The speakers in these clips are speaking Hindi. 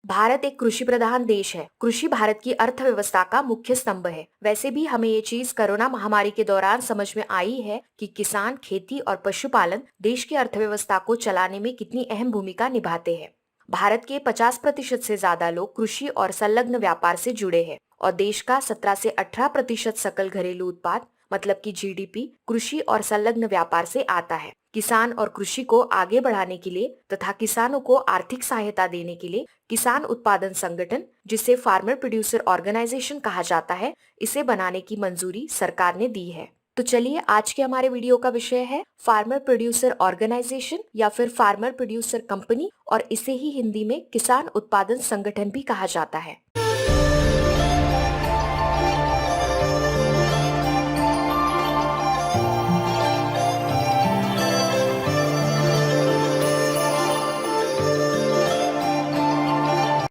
भारत एक कृषि प्रधान देश है। कृषि भारत की अर्थव्यवस्था का मुख्य स्तंभ है। वैसे भी हमें ये चीज कोरोना महामारी के दौरान समझ में आई है कि किसान, खेती और पशुपालन देश की अर्थव्यवस्था को चलाने में कितनी अहम भूमिका निभाते हैं। भारत के 50% से ज्यादा लोग कृषि और संलग्न व्यापार से जुड़े हैं और देश का 17 से 18% सकल घरेलू उत्पाद मतलब कि जीडीपी कृषि और संलग्न व्यापार से आता है। किसान और कृषि को आगे बढ़ाने के लिए तथा किसानों को आर्थिक सहायता देने के लिए किसान उत्पादन संगठन, जिसे फार्मर प्रोड्यूसर ऑर्गेनाइजेशन कहा जाता है, इसे बनाने की मंजूरी सरकार ने दी है। तो चलिए, आज के हमारे वीडियो का विषय है फार्मर प्रोड्यूसर ऑर्गेनाइजेशन या फिर फार्मर प्रोड्यूसर कंपनी, और इसे ही हिंदी में किसान उत्पादन संगठन भी कहा जाता है।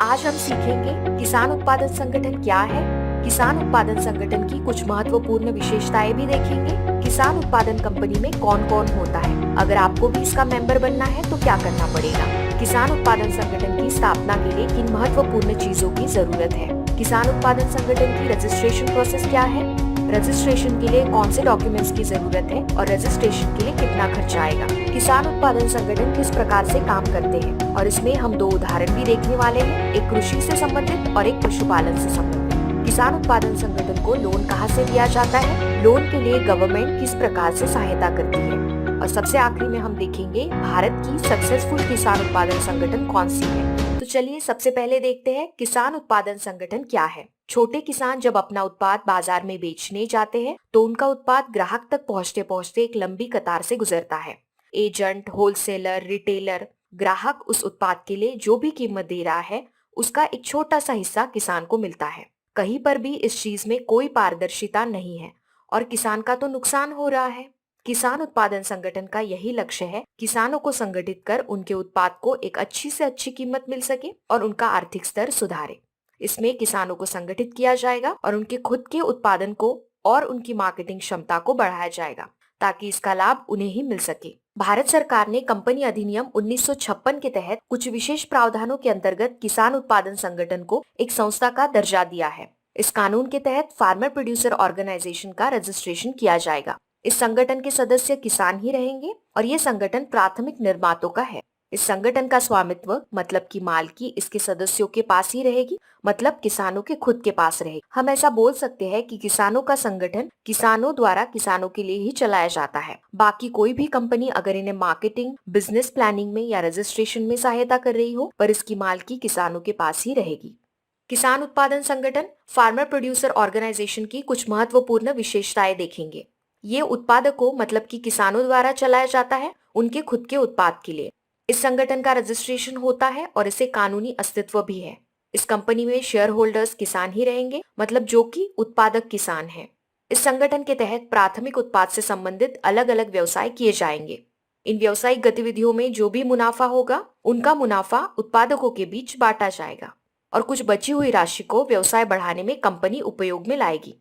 आज हम सीखेंगे किसान उत्पादन संगठन क्या है, किसान उत्पादन संगठन की कुछ महत्वपूर्ण विशेषताएं भी देखेंगे, किसान उत्पादन कंपनी में कौन कौन होता है, अगर आपको भी इसका मेंबर बनना है तो क्या करना पड़ेगा, किसान उत्पादन संगठन की स्थापना के लिए किन महत्वपूर्ण चीजों की जरूरत है, किसान उत्पादन संगठन की रजिस्ट्रेशन प्रोसेस क्या है, रजिस्ट्रेशन के लिए कौन से डॉक्यूमेंट्स की जरूरत है और रजिस्ट्रेशन के लिए कितना खर्चा आएगा, किसान उत्पादन संगठन किस प्रकार से काम करते हैं, और इसमें हम दो उदाहरण भी देखने वाले हैं, एक कृषि से संबंधित और एक पशुपालन से संबंधित। किसान उत्पादन संगठन को लोन कहाँ से दिया जाता है, लोन के लिए गवर्नमेंट किस प्रकार से सहायता करती है, और सबसे आखिरी में हम देखेंगे भारत की सक्सेसफुल किसान उत्पादन संगठन कौन सी है। तो चलिए, सबसे पहले देखते हैं किसान उत्पादन संगठन क्या है। छोटे किसान जब अपना उत्पाद बाजार में बेचने जाते हैं तो उनका उत्पाद ग्राहक तक पहुंचते पहुंचते एक लंबी कतार से गुजरता है। एजेंट, होलसेलर, रिटेलर, ग्राहक उस उत्पाद के लिए जो भी कीमत दे रहा है उसका एक छोटा सा हिस्सा किसान को मिलता है। कहीं पर भी इस चीज में कोई पारदर्शिता नहीं है और किसान का तो नुकसान हो रहा है। किसान उत्पादन संगठन का यही लक्ष्य है, किसानों को संगठित कर उनके उत्पाद को एक अच्छी से अच्छी कीमत मिल सके और उनका आर्थिक स्तर सुधारे। इसमें किसानों को संगठित किया जाएगा और उनके खुद के उत्पादन को और उनकी मार्केटिंग क्षमता को बढ़ाया जाएगा ताकि इसका लाभ उन्हें ही मिल सके। भारत सरकार ने कंपनी अधिनियम 1956 के तहत कुछ विशेष प्रावधानों के अंतर्गत किसान उत्पादन संगठन को एक संस्था का दर्जा दिया है। इस कानून के तहत फार्मर प्रोड्यूसर ऑर्गेनाइजेशन का रजिस्ट्रेशन किया जाएगा। इस संगठन के सदस्य किसान ही रहेंगे और ये संगठन प्राथमिक निर्माताओं का है। इस संगठन का स्वामित्व मतलब की मालकी इसके सदस्यों के पास ही रहेगी, मतलब किसानों के खुद के पास रहेगी। हम ऐसा बोल सकते हैं कि किसानों का संगठन किसानों द्वारा किसानों के लिए ही चलाया जाता है। बाकी कोई भी कंपनी अगर इन्हें मार्केटिंग, बिजनेस प्लानिंग में या रजिस्ट्रेशन में सहायता कर रही हो, पर इसकी मालकी किसानों के पास ही रहेगी। किसान उत्पादन संगठन फार्मर प्रोड्यूसर ऑर्गेनाइजेशन की कुछ महत्वपूर्ण विशेषताएं देखेंगे। ये उत्पादकों मतलब कि किसानों द्वारा चलाया जाता है उनके खुद के उत्पाद के लिए। इस संगठन का रजिस्ट्रेशन होता है और इसे कानूनी अस्तित्व भी है। इस कंपनी में शेयर होल्डर्स किसान ही रहेंगे, मतलब जो कि उत्पादक किसान हैं। इस संगठन के तहत प्राथमिक उत्पाद से संबंधित अलग अलग व्यवसाय किए जाएंगे। इन व्यावसायिक गतिविधियों में जो भी मुनाफा होगा उनका मुनाफा उत्पादकों के बीच बांटा जाएगा और कुछ बची हुई राशि को व्यवसाय बढ़ाने में कंपनी उपयोग में लाएगी।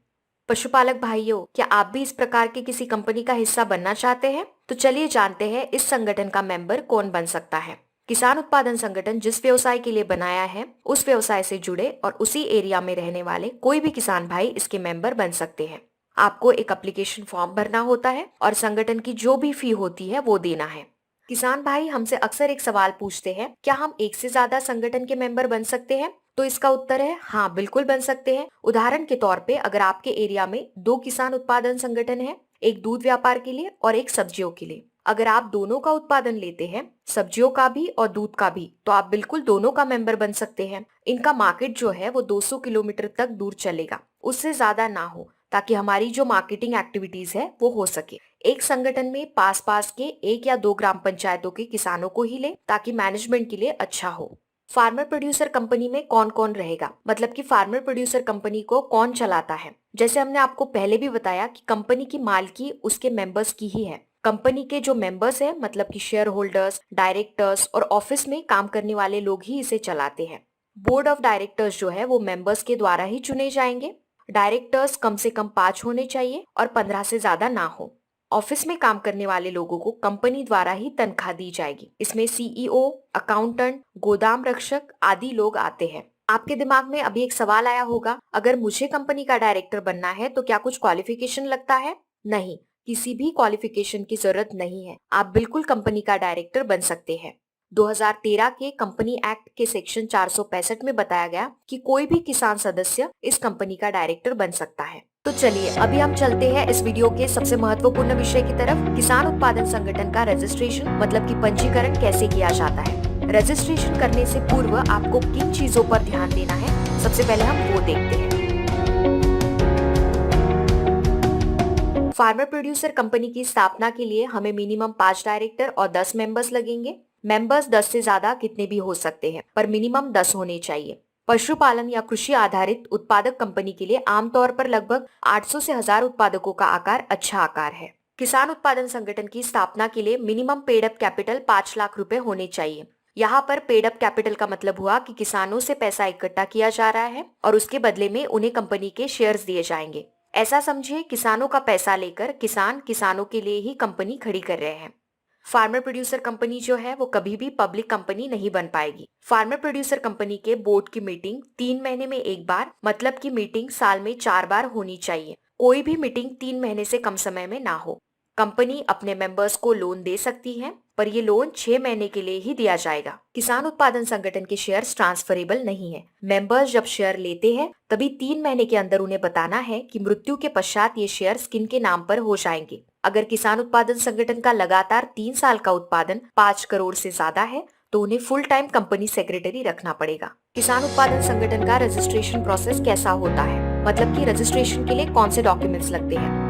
पशुपालक भाइयों, क्या आप भी इस प्रकार की किसी कंपनी का हिस्सा बनना चाहते हैं? तो चलिए जानते हैं इस संगठन का मेंबर कौन बन सकता है। किसान उत्पादन संगठन जिस व्यवसाय के लिए बनाया है उस व्यवसाय से जुड़े और उसी एरिया में रहने वाले कोई भी किसान भाई इसके मेंबर बन सकते हैं। आपको एक एप्लीकेशन फॉर्म भरना होता है और संगठन की जो भी फी होती है वो देना है। किसान भाई हमसे अक्सर एक सवाल पूछते हैं, क्या हम एक से ज्यादा संगठन के मेंबर बन सकते हैं? तो इसका उत्तर है हाँ, बिल्कुल बन सकते हैं। उदाहरण के तौर पे अगर आपके एरिया में दो किसान उत्पादन संगठन है, एक दूध व्यापार के लिए और एक सब्जियों के लिए, अगर आप दोनों का उत्पादन लेते हैं, सब्जियों का भी और दूध का भी, तो आप बिल्कुल दोनों का मेंबर बन सकते हैं। इनका मार्केट जो है वो 200 किलोमीटर तक दूर चलेगा, उससे ज्यादा ना हो, ताकि हमारी जो मार्केटिंग एक्टिविटीज है वो हो सके। एक संगठन में पास पास के 1 या 2 ग्राम पंचायतों के किसानों को ही ले ताकि मैनेजमेंट के लिए अच्छा हो। फार्मर प्रोड्यूसर कंपनी में कौन कौन रहेगा, मतलब कि फार्मर प्रोड्यूसर कंपनी को कौन चलाता है। जैसे हमने आपको पहले भी बताया कि कंपनी की मालकी उसके मेंबर्स की ही है। कंपनी के जो मेंबर्स हैं, मतलब कि शेयर होल्डर्स, डायरेक्टर्स और ऑफिस में काम करने वाले लोग ही इसे चलाते हैं। बोर्ड ऑफ डायरेक्टर्स जो है वो मेंबर्स के द्वारा ही चुने जाएंगे। डायरेक्टर्स कम से कम 5 होने चाहिए और 15 से ज्यादा ना हो। ऑफिस में काम करने वाले लोगों को कंपनी द्वारा ही तनख्वाह दी जाएगी। इसमें सीईओ, अकाउंटेंट, गोदाम रक्षक आदि लोग आते हैं। आपके दिमाग में अभी एक सवाल आया होगा, अगर मुझे कंपनी का डायरेक्टर बनना है तो क्या कुछ क्वालिफिकेशन लगता है? नहीं, किसी भी क्वालिफिकेशन की जरूरत नहीं है। आप बिल्कुल कंपनी का डायरेक्टर बन सकते हैं। 2013 के कंपनी एक्ट के सेक्शन 465 में बताया गया कि कोई भी किसान सदस्य इस कंपनी का डायरेक्टर बन सकता है। तो चलिए अभी हम चलते हैं इस वीडियो के सबसे महत्वपूर्ण विषय की तरफ। किसान उत्पादन संगठन का रजिस्ट्रेशन मतलब कि पंजीकरण कैसे किया जाता है। रजिस्ट्रेशन करने से पूर्व आपको किन चीजों पर ध्यान देना है, सबसे पहले हम वो देखते हैं। फार्मर प्रोड्यूसर कंपनी की स्थापना के लिए हमें मिनिमम 5 डायरेक्टर और 10 मेंबर्स लगेंगे। मेंबर्स 10 से ज्यादा कितने भी हो सकते हैं, पर मिनिमम 10 होने चाहिए। पशुपालन या कृषि आधारित उत्पादक कंपनी के लिए आमतौर पर लगभग 800 से 1000 उत्पादकों का आकार अच्छा आकार है। किसान उत्पादन संगठन की स्थापना के लिए minimum paid up capital 5 lakh रुपए होने चाहिए। यहाँ पर पेड अप कैपिटल का मतलब हुआ कि किसानों से पैसा इकट्ठा किया जा रहा है और उसके बदले में उन्हें कंपनी के शेयर्स दिए जाएंगे। ऐसा समझिए, किसानों का पैसा लेकर किसान किसानों के लिए ही कंपनी खड़ी कर रहे हैं। फार्मर प्रोड्यूसर कंपनी जो है वो कभी भी पब्लिक कंपनी नहीं बन पाएगी। फार्मर प्रोड्यूसर कंपनी के बोर्ड की मीटिंग 3 महीने में एक बार, मतलब की मीटिंग साल में 4 बार होनी चाहिए। कोई भी मीटिंग 3 महीने से कम समय में ना हो। कंपनी अपने मेंबर्स को लोन दे सकती है, पर ये लोन 6 महीने के लिए ही दिया जाएगा। किसान उत्पादन संगठन के शेयर्स ट्रांसफरेबल नहीं है। मेंबर्स जब शेयर लेते हैं तभी 3 महीने के अंदर उन्हें बताना है कि मृत्यु के पश्चात ये शेयर्स किन के नाम पर हो जाएंगे। अगर किसान उत्पादन संगठन का लगातार 3 साल का उत्पादन 5 करोड़ से ज्यादा है तो उन्हें फुल टाइम कंपनी सेक्रेटरी रखना पड़ेगा। किसान उत्पादन संगठन का रजिस्ट्रेशन प्रोसेस कैसा होता है, मतलब कि रजिस्ट्रेशन के लिए कौन से डॉक्यूमेंट्स लगते हैं।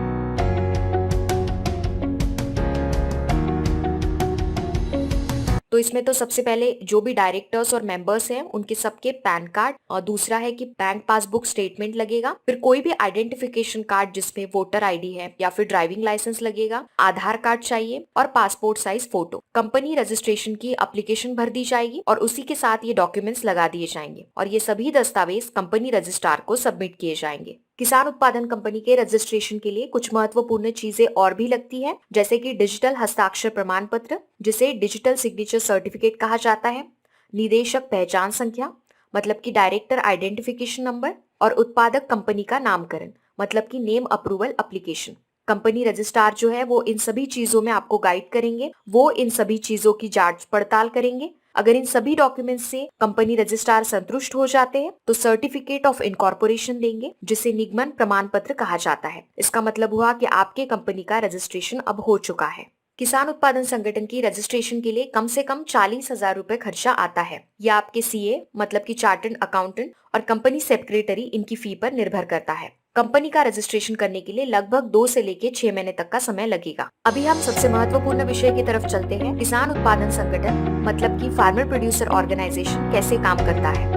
तो इसमें तो सबसे पहले जो भी डायरेक्टर्स और मेंबर्स हैं उनके सबके पैन कार्ड, और दूसरा है कि बैंक पासबुक स्टेटमेंट लगेगा। फिर कोई भी आइडेंटिफिकेशन कार्ड जिसमें वोटर आईडी है या फिर ड्राइविंग लाइसेंस लगेगा, आधार कार्ड चाहिए और passport size photo. Company registration की एप्लीकेशन भर दी जाएगी और उसी के साथ ये डॉक्यूमेंट्स लगा दिए जाएंगे और ये सभी दस्तावेज कंपनी रजिस्ट्रार को सबमिट किए जाएंगे। किसान उत्पादन कंपनी के रजिस्ट्रेशन के लिए कुछ महत्वपूर्ण चीजें और भी लगती है, जैसे कि डिजिटल हस्ताक्षर प्रमाण पत्र जिसे डिजिटल सिग्नेचर सर्टिफिकेट कहा जाता है, निदेशक पहचान संख्या मतलब कि डायरेक्टर आइडेंटिफिकेशन नंबर, और उत्पादक कंपनी का नामकरण मतलब कि name approval application. Company registrar जो है वो इन सभी चीजों में आपको गाइड करेंगे। वो इन सभी चीजों की जांच पड़ताल करेंगे। अगर इन सभी डॉक्यूमेंट्स से कंपनी रजिस्ट्रार संतुष्ट हो जाते हैं तो सर्टिफिकेट ऑफ इनकॉर्पोरेशन देंगे, जिसे निगमन प्रमाण पत्र कहा जाता है। इसका मतलब हुआ कि आपके कंपनी का रजिस्ट्रेशन अब हो चुका है। किसान उत्पादन संगठन की रजिस्ट्रेशन के लिए कम से कम 40,000 रुपए खर्चा आता है। यह आपके सीए मतलब कि चार्टर्ड अकाउंटेंट और कंपनी सेक्रेटरी इनकी फी पर निर्भर करता है। कंपनी का रजिस्ट्रेशन करने के लिए लगभग 2 से लेकर 6 महीने तक का समय लगेगा। अभी हम सबसे महत्वपूर्ण विषय की तरफ चलते हैं। किसान उत्पादन संगठन मतलब कि फार्मर प्रोड्यूसर ऑर्गेनाइजेशन कैसे काम करता है।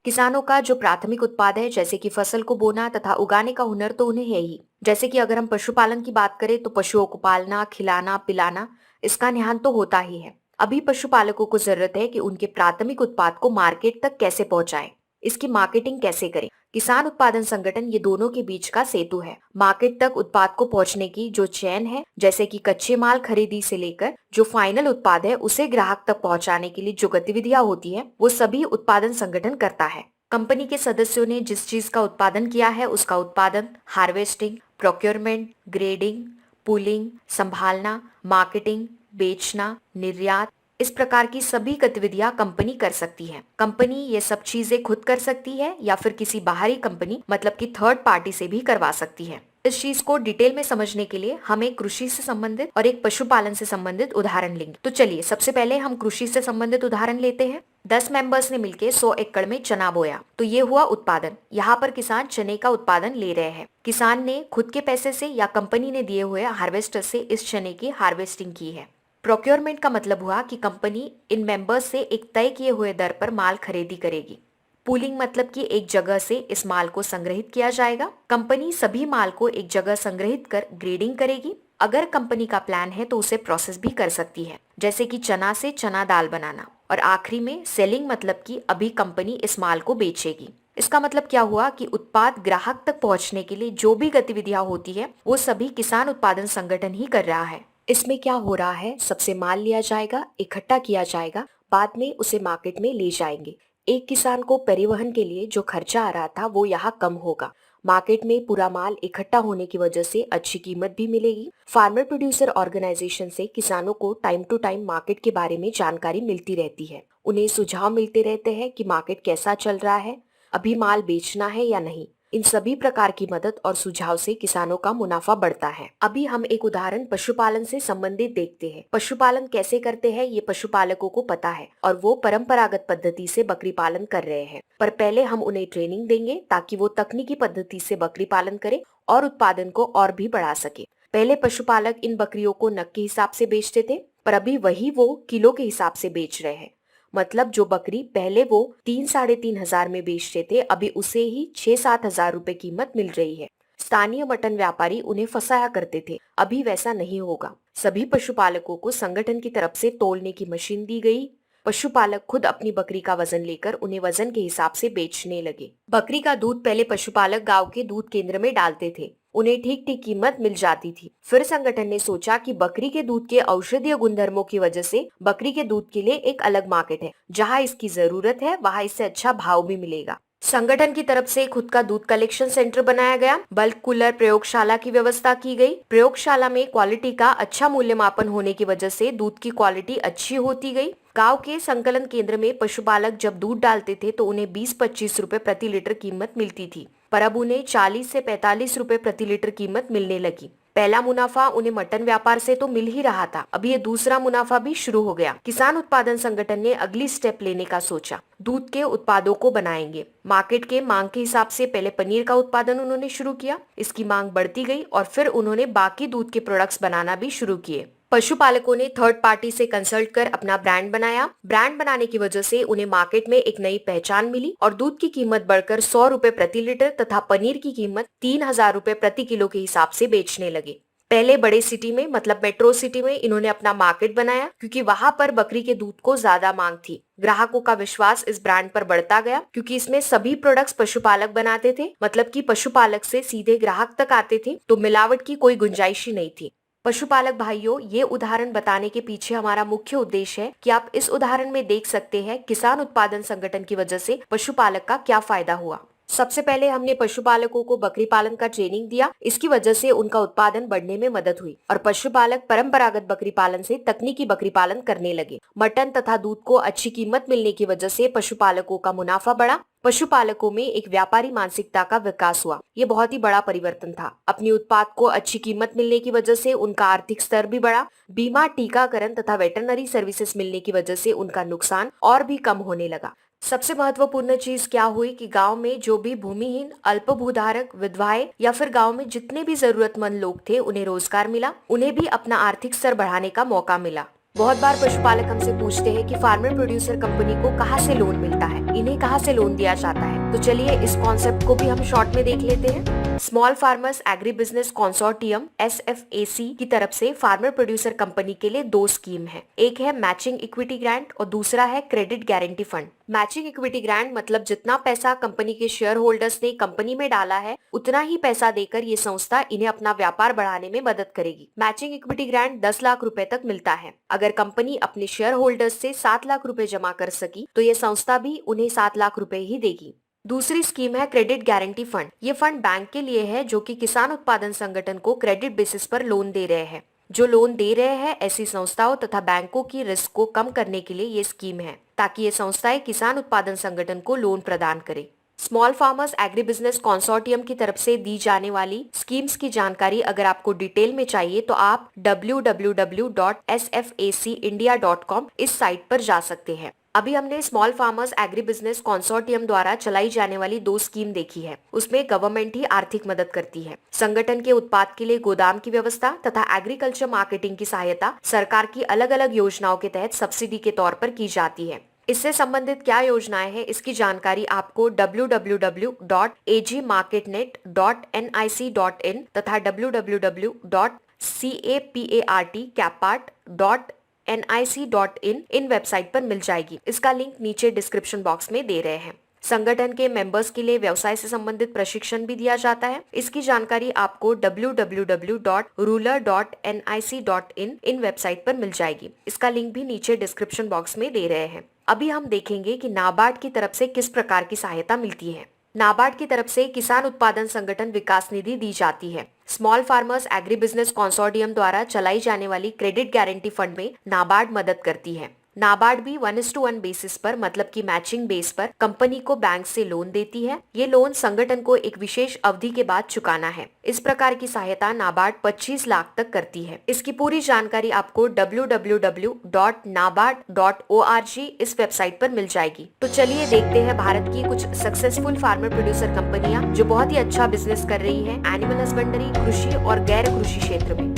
किसानों का जो प्राथमिक उत्पाद है, जैसे कि फसल को बोना तथा उगाने का हुनर तो उन्हें है ही। जैसे कि अगर हम पशुपालन की बात करें तो पशुओं को पालना, खिलाना, पिलाना, इसका ध्यान तो होता ही है। अभी पशुपालकों को जरूरत है कि उनके प्राथमिक उत्पाद को मार्केट तक कैसे पहुंचाएं, इसकी मार्केटिंग कैसे करें। किसान उत्पादन संगठन ये दोनों के बीच का सेतु है। मार्केट तक उत्पाद को पहुंचने की जो चेन है, जैसे कि कच्चे माल खरीदी से लेकर जो फाइनल उत्पाद है उसे ग्राहक तक पहुंचाने के लिए जो गतिविधियां होती है वो सभी उत्पादन संगठन करता है। कंपनी के सदस्यों ने जिस चीज का उत्पादन किया है उसका उत्पादन, हार्वेस्टिंग, प्रोक्योरमेंट, ग्रेडिंग, पुलिंग, संभालना, मार्केटिंग, बेचना, निर्यात, इस प्रकार की सभी गतिविधियां कंपनी कर सकती है। कंपनी ये सब चीजें खुद कर सकती है या फिर किसी बाहरी कंपनी मतलब कि थर्ड पार्टी से भी करवा सकती है। इस चीज को डिटेल में समझने के लिए हम एक कृषि से संबंधित और एक पशुपालन से संबंधित उदाहरण लेंगे। तो चलिए सबसे पहले हम कृषि से संबंधित उदाहरण लेते हैं। 10 मेंबर्स ने मिलकर 100 एकड़ में चना बोया, तो ये हुआ उत्पादन। यहाँ पर किसान चने का उत्पादन ले रहे हैं। किसान ने खुद के पैसे से या कंपनी ने दिए हुए हार्वेस्टर से इस चने की हार्वेस्टिंग की है। प्रोक्योरमेंट का मतलब हुआ कि कंपनी इन मेंबर्स से एक तय किए हुए दर पर माल खरीदी करेगी। पूलिंग मतलब कि एक जगह से इस माल को संग्रहित किया जाएगा। कंपनी सभी माल को एक जगह संग्रहित कर ग्रेडिंग करेगी। अगर कंपनी का प्लान है तो उसे प्रोसेस भी कर सकती है, जैसे कि चना से चना दाल बनाना। और आखिरी में सेलिंग मतलब कि अभी कंपनी इस माल को बेचेगी। इसका मतलब क्या हुआ कि उत्पाद ग्राहक तक पहुंचने के लिए जो भी गतिविधियां होती है वो सभी किसान उत्पादन संगठन ही कर रहा है। इसमें क्या हो रहा है, सबसे माल लिया जाएगा, इकट्ठा किया जाएगा, बाद में उसे मार्केट में ले जाएंगे। एक किसान को परिवहन के लिए जो खर्चा आ रहा था वो यहाँ कम होगा। मार्केट में पूरा माल इकट्ठा होने की वजह से अच्छी कीमत भी मिलेगी। फार्मर प्रोड्यूसर ऑर्गेनाइजेशन से किसानों को टाइम टू टाइम मार्केट के बारे में जानकारी मिलती रहती है। उन्हें सुझाव मिलते रहते हैं कि मार्केट कैसा चल रहा है, अभी माल बेचना है या नहीं। इन सभी प्रकार की मदद और सुझाव से किसानों का मुनाफा बढ़ता है। अभी हम एक उदाहरण पशुपालन से संबंधित देखते हैं। पशुपालन कैसे करते हैं ये पशुपालकों को पता है और वो परंपरागत पद्धति से बकरी पालन कर रहे हैं। पर पहले हम उन्हें ट्रेनिंग देंगे ताकि वो तकनीकी पद्धति से बकरी पालन करें और उत्पादन को और भी बढ़ा सके। पहले पशुपालक इन बकरियों को नग के हिसाब से बेचते थे, पर अभी वही वो किलो के हिसाब से बेच रहे हैं। मतलब जो बकरी पहले वो 3-3.5 हजार में बेचते थे, अभी उसे ही 6-7 हजार रुपए कीमत मिल रही है। स्थानीय मटन व्यापारी उन्हें फंसाया करते थे, अभी वैसा नहीं होगा। सभी पशुपालकों को संगठन की तरफ से तौलने की मशीन दी गई। पशुपालक खुद अपनी बकरी का वजन लेकर उन्हें वजन के हिसाब से बेचने लगे। बकरी का दूध पहले पशुपालक गांव के दूध केंद्र में डालते थे, उन्हें ठीक ठीक कीमत मिल जाती थी। फिर संगठन ने सोचा कि बकरी के दूध के औषधीय गुणधर्मों की वजह से बकरी के दूध के लिए एक अलग मार्केट है। जहां इसकी जरूरत है वहां इससे अच्छा भाव भी मिलेगा। संगठन की तरफ से खुद का दूध कलेक्शन सेंटर बनाया गया। बल्क कूलर प्रयोगशाला की व्यवस्था की गई। प्रयोगशाला में क्वालिटी का अच्छा मूल्यमापन होने की वजह से दूध की क्वालिटी अच्छी होती गई। गांव के संकलन केंद्र में पशुपालक जब दूध डालते थे तो उन्हें 20-25 रुपए प्रति लीटर कीमत मिलती थी, पर अब उन्हें 40 से 45 रुपए प्रति लीटर कीमत मिलने लगी। पहला मुनाफा उन्हें मटन व्यापार से तो मिल ही रहा था, अभी ये दूसरा मुनाफा भी शुरू हो गया। किसान उत्पादन संगठन ने अगली स्टेप लेने का सोचा। दूध के उत्पादों को बनाएंगे। मार्केट के मांग के हिसाब से पहले पनीर का उत्पादन उन्होंने शुरू किया। इसकी मांग बढ़ती गई और फिर उन्होंने बाकी दूध के प्रोडक्ट्स बनाना भी शुरू किए। पशुपालकों ने थर्ड पार्टी से कंसल्ट कर अपना ब्रांड बनाया। ब्रांड बनाने की वजह से उन्हें मार्केट में एक नई पहचान मिली और दूध की कीमत बढ़कर 100 रुपए प्रति लीटर तथा पनीर की कीमत 3,000 रुपए प्रति किलो के हिसाब से बेचने लगे। पहले बड़े सिटी में मतलब मेट्रो सिटी में इन्होंने अपना मार्केट बनाया, क्योंकि वहां पर बकरी के दूध को ज्यादा मांग थी। ग्राहकों का विश्वास इस ब्रांड पर बढ़ता गया, क्योंकि इसमें सभी प्रोडक्ट्स पशुपालक बनाते थे, मतलब कि पशुपालक से सीधे ग्राहक तक आते थे, तो मिलावट की कोई गुंजाइश ही नहीं थी। पशुपालक भाइयों, ये उदाहरण बताने के पीछे हमारा मुख्य उद्देश्य है कि आप इस उदाहरण में देख सकते हैं किसान उत्पादन संगठन की वजह से पशुपालक का क्या फायदा हुआ। सबसे पहले हमने पशुपालकों को बकरी पालन का ट्रेनिंग दिया। इसकी वजह से उनका उत्पादन बढ़ने में मदद हुई और पशुपालक परंपरागत बकरी पालन से तकनीकी बकरी पालन करने लगे। मटन तथा दूध को अच्छी कीमत मिलने की वजह से पशुपालकों का मुनाफा बढ़ा। पशुपालकों में एक व्यापारी मानसिकता का विकास हुआ। ये बहुत ही बड़ा परिवर्तन था। अपनी उत्पाद को अच्छी कीमत मिलने की वजह से उनका आर्थिक स्तर भी बढ़ा। बीमा, टीकाकरण तथा वेटरनरी सर्विसेज मिलने की वजह से उनका नुकसान और भी कम होने लगा। सबसे महत्वपूर्ण चीज क्या हुई कि गांव में जो भी भूमिहीन, अल्प भूधारक, विधवाएं या फिर गांव में जितने भी जरूरतमंद लोग थे उन्हें रोजगार मिला, उन्हें भी अपना आर्थिक स्तर बढ़ाने का मौका मिला। बहुत बार पशुपालक हमसे पूछते हैं कि फार्मर प्रोड्यूसर कंपनी को कहाँ से लोन मिलता है, इन्हें कहाँ से लोन दिया जाता है। तो चलिए इस कॉन्सेप्ट को भी हम शॉर्ट में देख लेते हैं। Small farmers agri business consortium SFAC की तरफ से फार्मर प्रोड्यूसर कंपनी के लिए 2 स्कीम है। एक है मैचिंग इक्विटी ग्रांट और दूसरा है credit guarantee fund. Matching equity grant मतलब जितना पैसा कंपनी के शेयर होल्डर्स ने कंपनी में डाला है उतना ही पैसा देकर ये संस्था इन्हें अपना व्यापार बढ़ाने में मदद करेगी। मैचिंग इक्विटी ग्रांट 10 लाख रुपए तक मिलता है। अगर कंपनी अपने शेयर होल्डर्स से 7 लाख रुपए जमा कर सकी तो ये संस्था भी उन्हें 7 लाख रुपए ही देगी। दूसरी स्कीम है क्रेडिट गारंटी फंड। ये फंड बैंक के लिए है जो कि किसान उत्पादन संगठन को क्रेडिट बेसिस पर लोन दे रहे हैं। जो लोन दे रहे हैं ऐसी संस्थाओं तथा बैंकों की रिस्क को कम करने के लिए ये स्कीम है, ताकि ये संस्थाएं किसान उत्पादन संगठन को लोन प्रदान करें। Small farmers agri business consortium की तरफ से दी जाने वाली स्कीम्स की जानकारी अगर आपको डिटेल में चाहिए तो आप www.sfacindia.com इस साइट पर जा सकते हैं। अभी हमने small farmers agri business consortium द्वारा चलाई जाने वाली 2 स्कीम देखी है। उसमें गवर्नमेंट ही आर्थिक मदद करती है। संगठन के उत्पाद के लिए गोदाम की व्यवस्था तथा एग्रीकल्चर मार्केटिंग की सहायता सरकार की अलग अलग योजनाओं के तहत सब्सिडी के तौर पर की जाती है। इससे संबंधित क्या योजनाएं हैं इसकी जानकारी आपको www.agmarketnet.nic.in तथा www.capartcappart.nic.in इन वेबसाइट पर मिल जाएगी। इसका लिंक नीचे डिस्क्रिप्शन बॉक्स में दे रहे हैं। संगठन के मेंबर्स के लिए व्यवसाय से संबंधित प्रशिक्षण भी दिया जाता है। इसकी जानकारी आपको www.ruler.nic.in इन वेबसाइट पर मिल जाएगी। इसका लिंक भी नीचे डिस्क्रिप्शन बॉक्स में दे रहे हैं। अभी हम देखेंगे कि नाबार्ड की तरफ से किस प्रकार की सहायता मिलती है। नाबार्ड की तरफ से किसान उत्पादन संगठन विकास निधि दी जाती है। Small farmers agri business consortium द्वारा चलाई जाने वाली क्रेडिट गारंटी फंड में नाबार्ड मदद करती है। नाबार्ड भी 1:1 बेसिस पर मतलब कि मैचिंग बेस पर कंपनी को बैंक से लोन देती है। ये लोन संगठन को एक विशेष अवधि के बाद चुकाना है। इस प्रकार की सहायता नाबार्ड 25 लाख तक करती है। इसकी पूरी जानकारी आपको www.nabard.org इस वेबसाइट पर मिल जाएगी। तो चलिए देखते हैं भारत की कुछ सक्सेसफुल फार्मर प्रोड्यूसर कंपनियां जो बहुत ही अच्छा बिजनेस कर रही है एनिमल हस्बेंड्री, कृषि और गैर कृषि क्षेत्र में।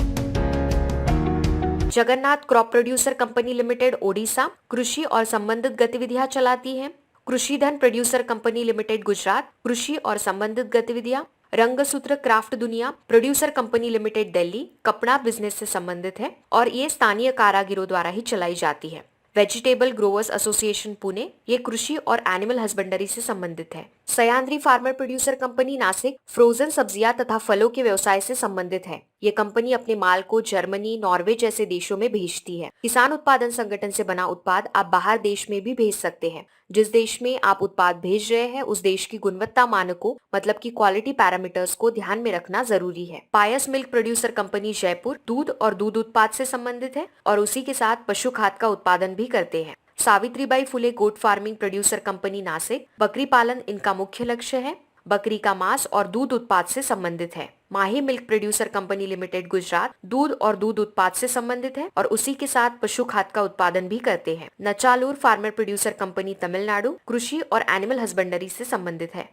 Jagannath crop producer company limited Odisha कृषि और संबंधित गतिविधियां चलाती है। कृषिधन प्रोड्यूसर कंपनी लिमिटेड गुजरात कृषि और संबंधित गतिविधियां। रंगसूत्र क्राफ्ट दुनिया प्रोड्यूसर कंपनी लिमिटेड दिल्ली कपड़ा बिजनेस से संबंधित है और ये स्थानीय कारागिरों द्वारा ही चलाई जाती है। वेजिटेबल ग्रोवर्स एसोसिएशन पुणे ये कृषि और एनिमल हस्बेंड्री से संबंधित है। Sahyadri farmer producer company Nashik frozen सब्जियां तथा फलों के व्यवसाय से संबंधित है। ये कंपनी अपने माल को जर्मनी, नॉर्वे जैसे देशों में भेजती है। किसान उत्पादन संगठन से बना उत्पाद आप बाहर देश में भी भेज सकते हैं। जिस देश में आप उत्पाद भेज रहे हैं उस देश की गुणवत्ता मानकों मतलब की क्वालिटी पैरामीटर्स को ध्यान में रखना जरूरी है। पायस मिल्क प्रोड्यूसर कंपनी जयपुर दूध और दूध उत्पाद से संबंधित है और उसी के साथ पशु खाद का उत्पादन भी करते हैं। Savitribai Phule goat farming producer company Nashik बकरी पालन इनका मुख्य लक्ष्य है। बकरी का मांस और दूध उत्पाद से संबंधित है। Mahi milk producer company limited Gujarat दूध और दूध उत्पाद से संबंधित है और उसी के साथ पशु खाद का उत्पादन भी करते हैं। नचालूर फार्मर प्रोड्यूसर कंपनी तमिलनाडु कृषि और एनिमल हस्बेंड्री से संबंधित है।